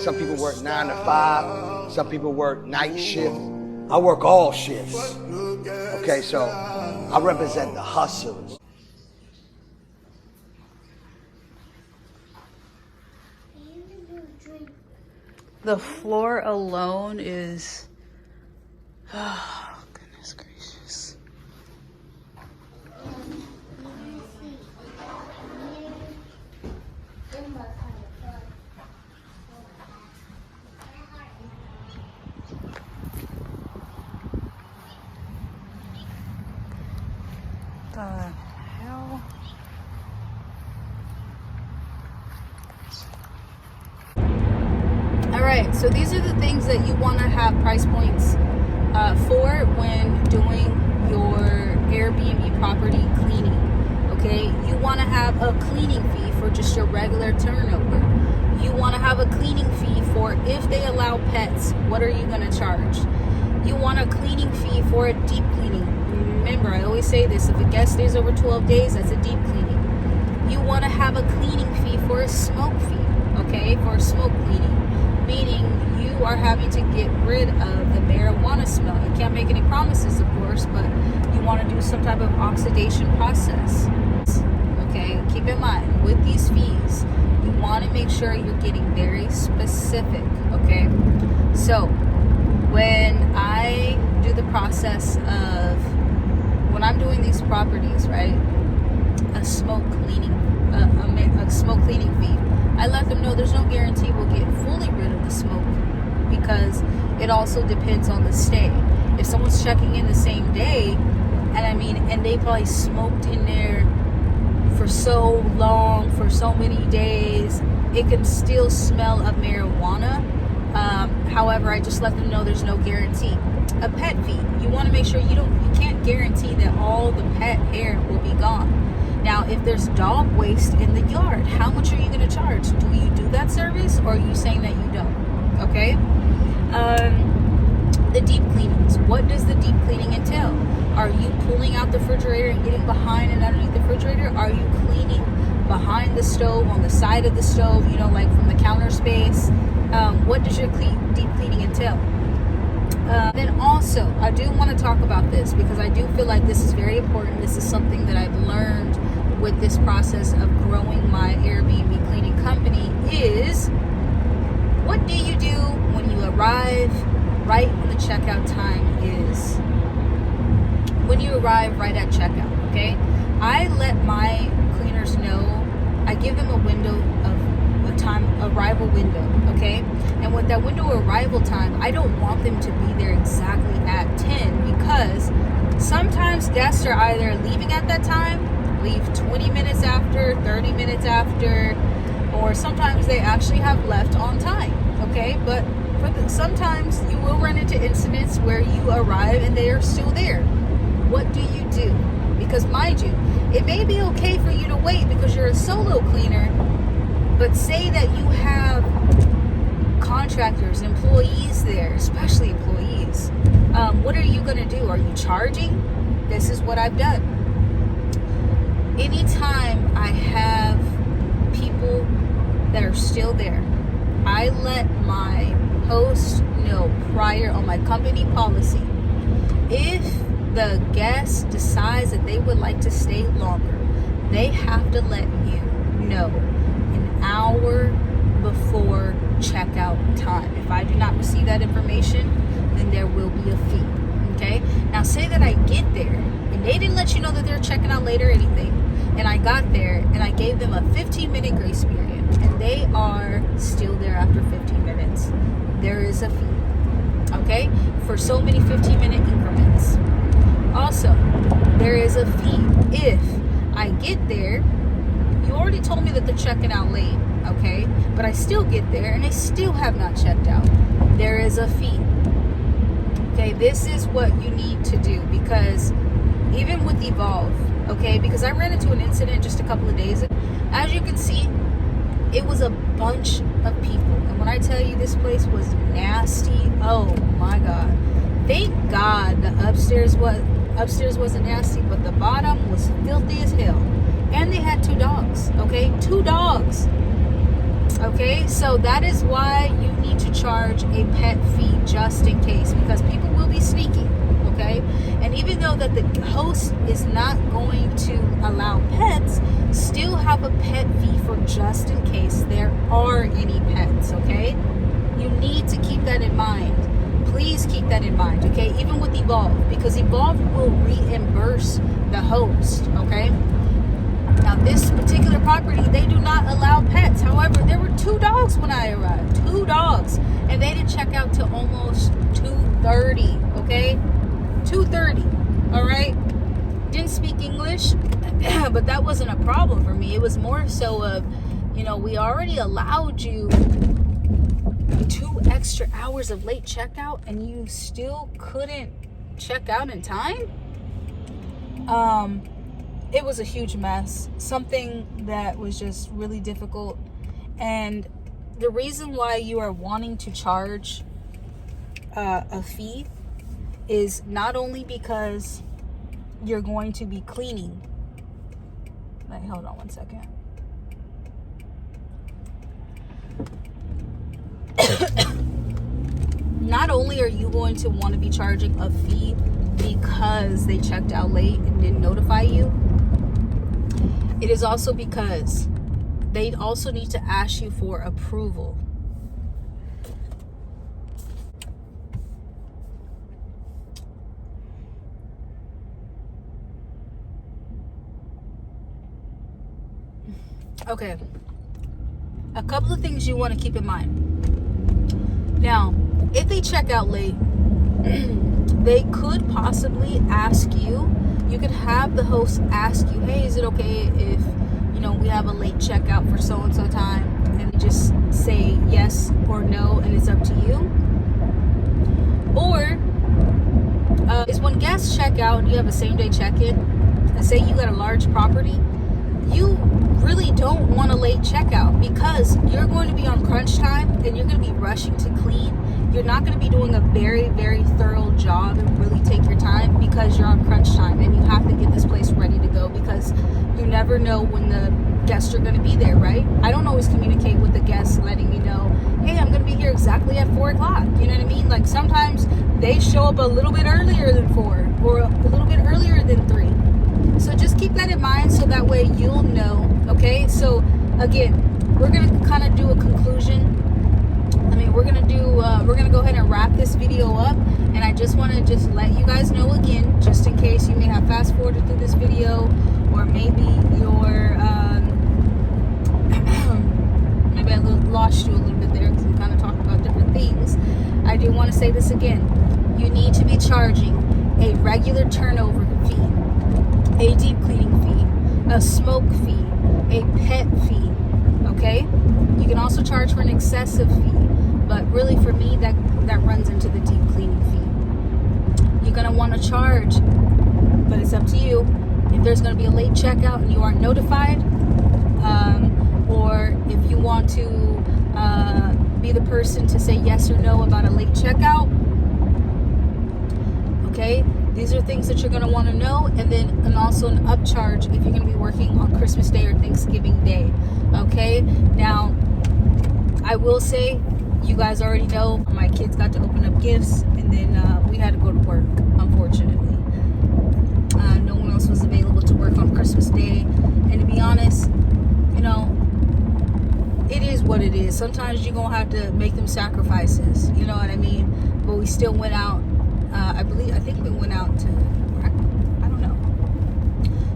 Some people work 9 to 5. Some people work night shift. I work all shifts. Okay, so I represent the hustlers. The floor alone is, oh, goodness gracious. The hell? All right, so these are the things that you want to have price points for when doing your Airbnb property cleaning. Okay, you want to have a cleaning fee for just your regular turnover. You want to have a cleaning fee for if they allow pets. What are you going to charge? You want a cleaning fee for a deep cleaning. Remember, I always say this: if a guest stays over 12 days, that's a deep cleaning. You want to have a cleaning fee for a smoke fee. Okay, for smoke cleaning. Meaning you are having to get rid of the marijuana smell. You can't make any promises, of course, but you want to do some type of oxidation process. Okay, keep in mind, with these fees, you want to make sure you're getting very specific. Okay, so when I do the process of, when I'm doing these properties, right, a smoke cleaning fee, I let them know there's no guarantee we'll get fully rid of the smoke, because it also depends on the stay. If someone's checking in the same day, and they probably smoked in there for so long, for so many days, it can still smell of marijuana. However, I just let them know there's no guarantee. A pet fee, you want to make sure you can't guarantee that all the pet hair will be gone. Now, if there's dog waste in the yard, how much are you going to charge? Do you do that service, or are you saying that you don't? Okay. The deep cleanings. What does the deep cleaning entail? Are you pulling out the refrigerator and getting behind and underneath the refrigerator? Are you cleaning behind the stove, on the side of the stove, like from the counter space? What does your deep cleaning entail? Then also, I do want to talk about this because I do feel like this is very important. This is something that I've learned with this process of growing my Airbnb cleaning company is, what do you do when you arrive right when the checkout time is? When you arrive right at checkout, okay? I let my cleaners know, I give them a window of time, arrival window, okay? And with that window arrival time, I don't want them to be there exactly at 10, because sometimes guests are either leaving at that time, leave 20 minutes after, 30 minutes after, or sometimes they actually have left on time, okay? But sometimes you will run into incidents where you arrive and they are still there. What do you do? Because mind you, it may be okay for you to wait because you're a solo cleaner, but say that you have contractors, employees there, especially employees. What are you going to do? Are you charging? This is what I've done. Anytime I have people that are still there, I let my host know prior on my company policy. If the guest decides that they would like to stay longer, they have to let you know an hour before checkout time. If I do not receive that information, then there will be a fee. Okay? Now say that I get there and they didn't let you know that they're checking out late or anything, and I got there and I gave them a 15-minute grace period and they are still there after 15 minutes, there is a fee. Okay? For so many 15-minute increments. Also, there is a fee if I get there, you already told me that they're checking out late, okay? But I still get there and they still have not checked out. There is a fee. Okay, this is what you need to do, because even with Evolve, okay, because I ran into an incident just a couple of days ago. As you can see, it was a bunch of people. And when I tell you this place was nasty, oh my God. Thank God the upstairs wasn't nasty, but the bottom was filthy as hell. And they had 2 dogs, okay? 2 dogs. Okay, so that is why you just in case, because people will be sneaky, okay? And even though that the host is not going to allow pets, still have a pet fee for just in case there are any pets, okay? You need to keep that in mind. Please keep that in mind, okay? Even with Evolve, because Evolve will reimburse the host, okay? Now, this particular property, they do not allow pets. However, there were 2 dogs when I arrived. 2 dogs. And they didn't check out till almost 2:30, okay? 2:30, all right? Didn't speak English, but that wasn't a problem for me. It was more so of, you know, we already allowed you 2 extra hours of late checkout and you still couldn't check out in time. It was a huge mess, something that was just really difficult. And the reason why you are wanting to charge a fee is not only because you're going to be cleaning. Wait, hold on one second. Not only are you going to want to be charging a fee because they checked out late and didn't notify you, it is also because they also need to ask you for approval. Okay. A couple of things you want to keep in mind. Now, if they check out late, they could possibly ask you, you could have the host ask you, hey, is it okay if, you know, we have a late checkout for so-and-so time? And you just say yes or no, and it's up to you. Or, is when guests check out, you have a same-day check-in, and say you got a large property, you really don't want a late checkout because you're going to be on crunch time and you're going to be rushing to clean. You're not going to be doing a very, very thorough job and really take your time because you're on crunch time and you have to get this place ready to go because you never know when the guests are going to be there, right? I don't always communicate with the guests letting me know, hey, I'm going to be here exactly at 4 o'clock. You know what I mean? Like sometimes they show up a little bit earlier than 4 or a little bit earlier than 3. So just keep that in mind so that way you'll know, okay? So again, we're going to kind of do a conclusion. We're going to go ahead and wrap this video up. And I just want to just let you guys know again, just in case you may have fast forwarded through this video, or maybe you're, maybe I lost you a little bit there because I'm kind of talking about different things. I do want to say this again. You need to be charging a regular turnover fee, a deep cleaning fee, a smoke fee, a pet fee, okay? You can also charge for an excessive fee, but really for me, that runs into the deep cleaning fee. You're gonna wanna charge, but it's up to you. If there's gonna be a late checkout and you aren't notified, or if you want to be the person to say yes or no about a late checkout, okay? These are things that you're going to want to know, and also an upcharge if you're going to be working on Christmas Day or Thanksgiving Day, okay? Now, I will say, you guys already know, my kids got to open up gifts, and then we had to go to work, unfortunately. No one else was available to work on Christmas Day, and to be honest, you know, it is what it is. Sometimes you're going to have to make them sacrifices, you know what I mean? But we still went out. I think we went out to, I don't know.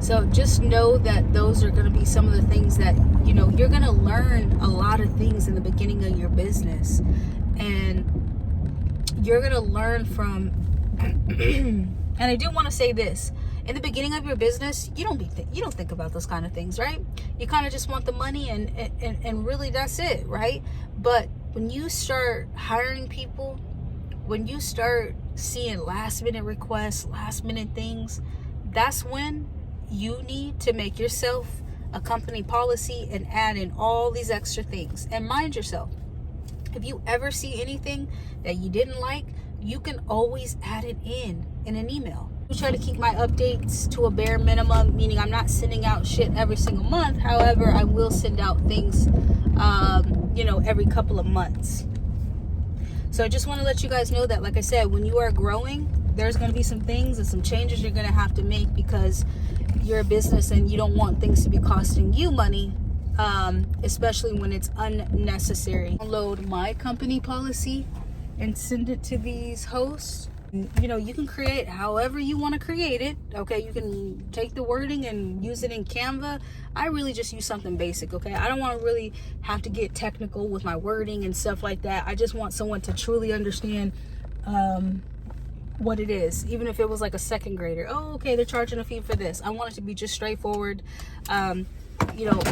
So just know that those are going to be some of the things that, you know, you're going to learn a lot of things in the beginning of your business. And you're going to learn from, and I do want to say this, in the beginning of your business, you don't think about those kind of things, right? You kind of just want the money and really that's it, right? But when you start hiring people, when you start seeing last minute requests, last minute things, that's when you need to make yourself a company policy and add in all these extra things. And mind yourself, if you ever see anything that you didn't like, you can always add it in an email. I try to keep my updates to a bare minimum, meaning I'm not sending out shit every single month. However, I will send out things, every couple of months. So I just want to let you guys know that, like I said, when you are growing, there's going to be some things and some changes you're going to have to make because you're a business and you don't want things to be costing you money, especially when it's unnecessary. Download my company policy and send it to these hosts. You know, you can create however you want to create it. Okay, you can take the wording and use it in Canva. I really just use something basic. Okay, I don't want to really have to get technical with my wording and stuff like that. I just want someone to truly understand what it is, even if it was like a second grader. Oh, okay, they're charging a fee for this. I want it to be just straightforward. You know,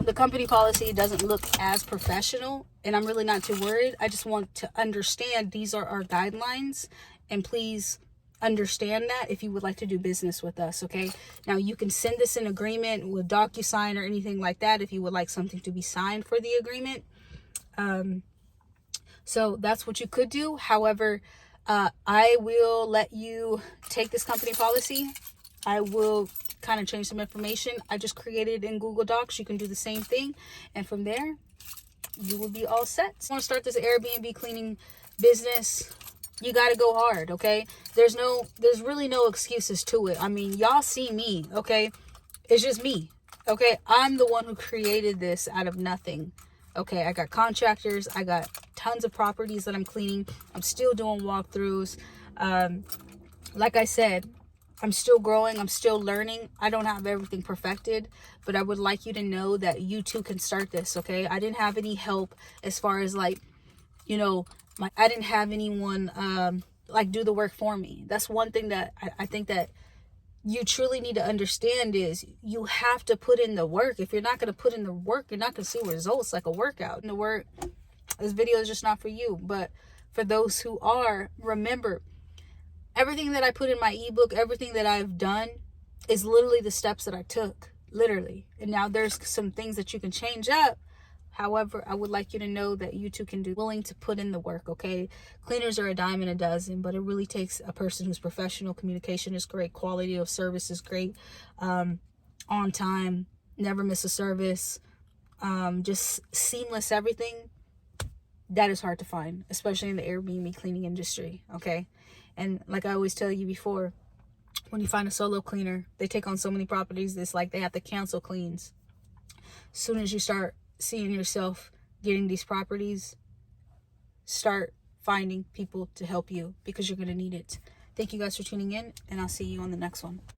the company policy doesn't look as professional, and I'm really not too worried. I just want to understand these are our guidelines, and please understand that if you would like to do business with us. Okay, now you can send us an agreement with DocuSign or anything like that if you would like something to be signed for the agreement. So that's what you could do. However, I will let you take this company policy. I will kind of change some information. I just created it in Google Docs. You can do the same thing, and from there you will be all set. So I want to start this Airbnb cleaning business. You got to go hard. Okay, there's really no excuses to it. I mean, y'all see me. Okay, it's just me. Okay, I'm the one who created this out of nothing. Okay, I got contractors, I got tons of properties that I'm cleaning. I'm still doing walkthroughs. Like I said, I'm still growing, I'm still learning. I don't have everything perfected, but I would like you to know that you too can start this. Okay, I didn't have any help as far as like, you know, I didn't have anyone like do the work for me. That's one thing that I think that you truly need to understand is you have to put in the work. If you're not going to put in the work, you're not going to see results like a workout. And the work, this video is just not for you, but for those who are, remember, everything that I put in my ebook, everything that I've done is literally the steps that I took, literally. And now there's some things that you can change up. However, I would like you to know that you too can do, willing to put in the work. Okay, cleaners are a dime a dozen, but it really takes a person who's professional. Communication is great, quality of service is great, on time, never miss a service, just seamless everything. That is hard to find, especially in the Airbnb cleaning industry. Okay, and like I always tell you before, when you find a solo cleaner, they take on so many properties. It's like they have to cancel cleans. As soon as you start seeing yourself getting these properties, start finding people to help you because you're going to need it. Thank you guys for tuning in, and I'll see you on the next one.